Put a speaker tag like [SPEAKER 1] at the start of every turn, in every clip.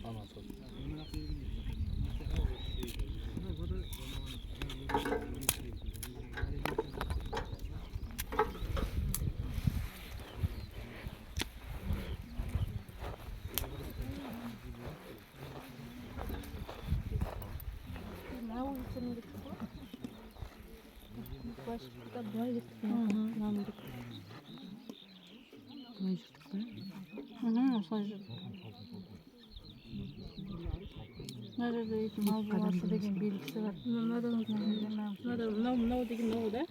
[SPEAKER 1] Başka böyle gittik. Namırık.
[SPEAKER 2] Buraya çıktık mı?
[SPEAKER 1] Sadece. Nerede ihtimal varsa деген belgisi var.
[SPEAKER 2] Mынау деген мынау да.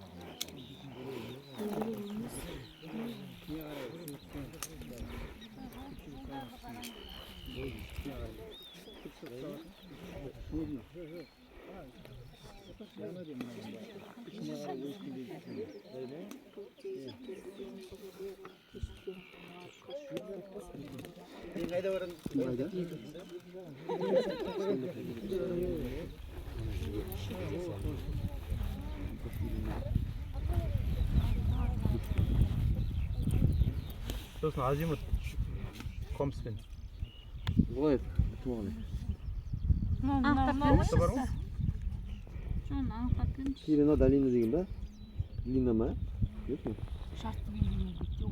[SPEAKER 3] Soсын азимут компспен.
[SPEAKER 4] Былай туған.
[SPEAKER 3] Осы бар ма?
[SPEAKER 4] Кирина долина деген ба? Длина ма? Жоқ па?
[SPEAKER 2] Шартты белгілер дейді, жоқ